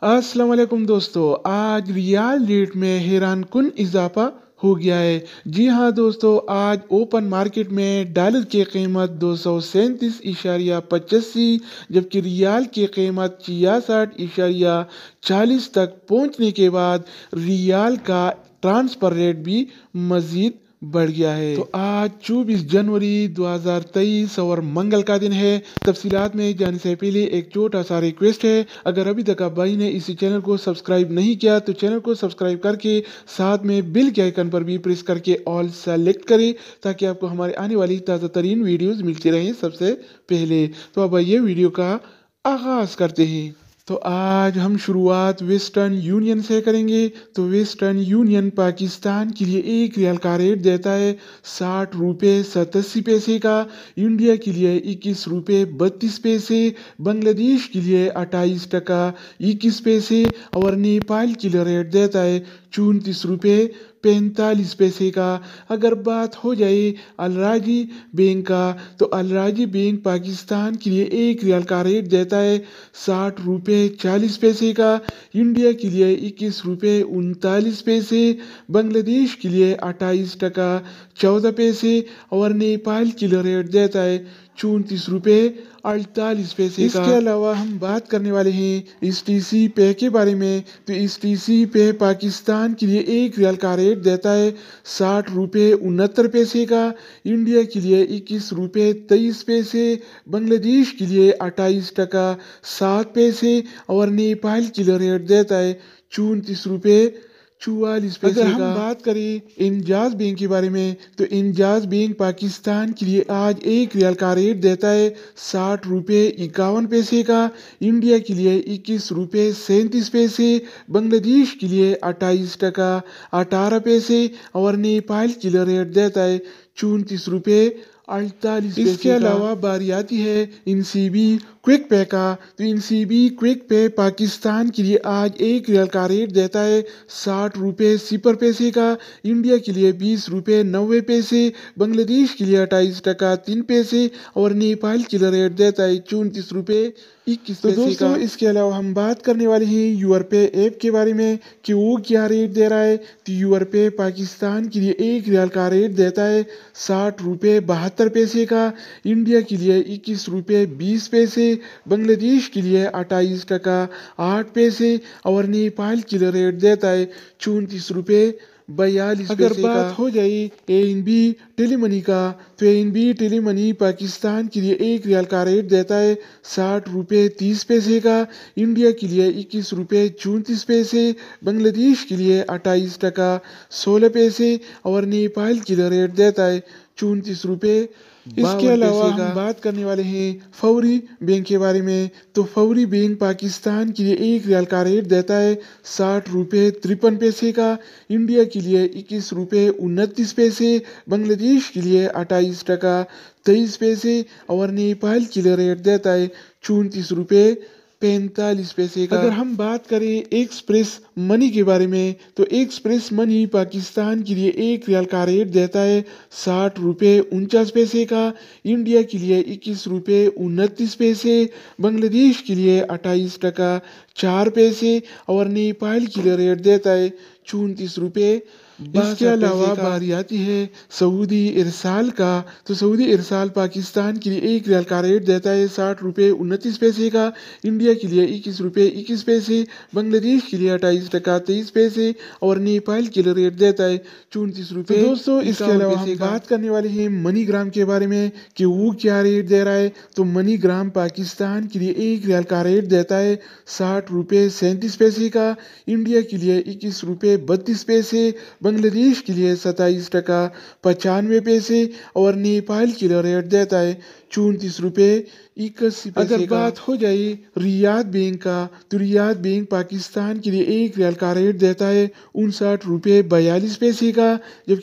अस्सलाम वालेकुम दोस्तों, आज रियाल रेट में हैरान कुन इजाफा हो गया है। जी हाँ दोस्तों, आज ओपन मार्केट में डॉलर की कीमत 237.85 जबकि रियाल की कीमत 66.40 तक पहुंचने के बाद रियाल का ट्रांसफर रेट भी मजीद बढ़ गया है। तो आज 24 जनवरी 2023 और मंगल का दिन है। तफसीलात में जाने से पहले एक छोटा सा रिक्वेस्ट है, अगर अभी तक आप भाई ने इसी चैनल को सब्सक्राइब नहीं किया तो चैनल को सब्सक्राइब करके साथ में बिल के आइकन पर भी प्रेस करके ऑल सेलेक्ट करें ताकि आपको हमारे आने वाली ताज़ा तरीन वीडियोज़ मिलती रहें सबसे पहले। तो अब ये वीडियो का आगाज़ करते हैं। तो आज हम शुरुआत वेस्टर्न यूनियन से करेंगे। तो वेस्टर्न यूनियन पाकिस्तान के लिए एक रियाल का रेट देता है 60 रुपये 87 पैसे का, इंडिया के लिए 21 रुपये 32 पैसे, बांग्लादेश के लिए 28 टका 21 पैसे और नेपाल के लिए रेट देता है 34 रुपये 45 पैसे का। अगर बात हो जाए अलराजी बैंक का, तो अलराजी बैंक पाकिस्तान के लिए एक रियाल का रेट देता है 60 रुपये 40 पैसे का, इंडिया के लिए 21 रुपये 39 पैसे, बांग्लादेश के लिए 28 टका 14 पैसे और नेपाल के लिए रेट देता है 34 रुपये 48 पैसे का। इसके अलावा हम बात करने वाले हैं STC पे के बारे में। तो STC पे पाकिस्तान के लिए एक रियाल का रेट देता है 60 रुपये 69 पैसे का, इंडिया के लिए 21 रुपये 23 पैसे, बांग्लादेश के लिए 28 टका 7 पैसे और नेपाल के लिए रेट देता है 34 रुपये 44 पैसे। अगर हम बात करें इंजाज बैंक के बारे में, तो इंजाज बैंक पाकिस्तान के लिए आज एक रियाल का रेट देता है 60 रुपये 51 पैसे का, इंडिया के लिए 21 रुपये 37 पैसे, बांग्लादेश के लिए 28 टका 18 पैसे और नेपाल के लिए रेट देता है 34 रुपये 48 पैसे। इसके अलावा बारी आती है इनसीबी क्विक पे का। तो इनसीबी क्विक पे पाकिस्तान के लिए आज एक रियाल का रेट देता है 60 रुपये 0 पैसे का, इंडिया के लिए 20 रुपये 90 पैसे, बांग्लादेश के लिए 28 टका 3 पैसे और नेपाल के लिए रेट देता है 34 रुपये 21 पैसे का। दोस्तों इसके अलावा हम बात करने वाले हैं यूर पे ऐप के बारे में कि वो क्या रेट दे रहा है। तो यूर पे पाकिस्तान के लिए एक रियाल का रेट देता है 60 रुपये 72 पैसे का, इंडिया के लिए 21 रुपये 20 पैसे, बांग्लादेश के लिए 28 टका 8 पैसे और नेपाल के लिए रेट देता है 34 रुपये 42 पैसे। अगर बात हो जाए ANB टेलीमनी का, तो ANB टेलीमनी पाकिस्तान के लिए एक रियाल का रेट देता है 60 रुपये 30 पैसे का, इंडिया के लिए 21 रुपये 34 पैसे, बांग्लादेश के लिए 28 टका 16 पैसे और नेपाल के लिए रेट देता है 34 रुपये 52 इसके अलावा हम बात करने वाले हैं फौरी बैंक के बारे में। तो फौरी बैंक पाकिस्तान के लिए एक रियाल का रेट देता है 60 रुपये 53 पैसे का, इंडिया के लिए 21 रुपये 29 पैसे, बांग्लादेश के लिए 28 टका 23 पैसे और नेपाल के लिए रेट देता है 34 रुपये 45 पैसे का। अगर हम बात करें एक्सप्रेस मनी के बारे में, तो एक्सप्रेस मनी पाकिस्तान के लिए एक रियाल का रेट देता है 60 रुपये 49 पैसे का, इंडिया के लिए 21 रुपये 29 पैसे, बांग्लादेश के लिए 28 टका 4 पैसे और नेपाल के लिए रेट देता है 34 रुपये 62 इसके अलावा बारी आती है सऊदी इरसाल का। तो सऊदी इरसाल पाकिस्तान के लिए एक रियाल का रेट देता है 60 रुपये 29 पैसे का, इंडिया के लिए 21 रुपये 21 पैसे, बांग्लादेश के लिए 28 टका 23 पैसे और नेपाल के लिए रेट देता है 34 रुपये। तो दोस्तों इसके अलावा हम बात करने वाले हैं मनीग्राम के बारे में कि वो क्या रेट दे रहा है। तो मनीग्राम पाकिस्तान के लिए एक रियाल का रेट देता है 60 रुपये 37 पैसे का, इंडिया के लिए 21 रुपये 32 पैसे, बांग्लादेश के लिए 27 टका 95 पैसे और नेपाल के लिए रेट देता है 34 रुपये 81 पैसे। अगर बात हो जाए रियाद बैंक का, तो रियाद बैंक पाकिस्तान के लिए एक रियाल का रेट देता है 59 रुपये 42 पैसे का, जबकि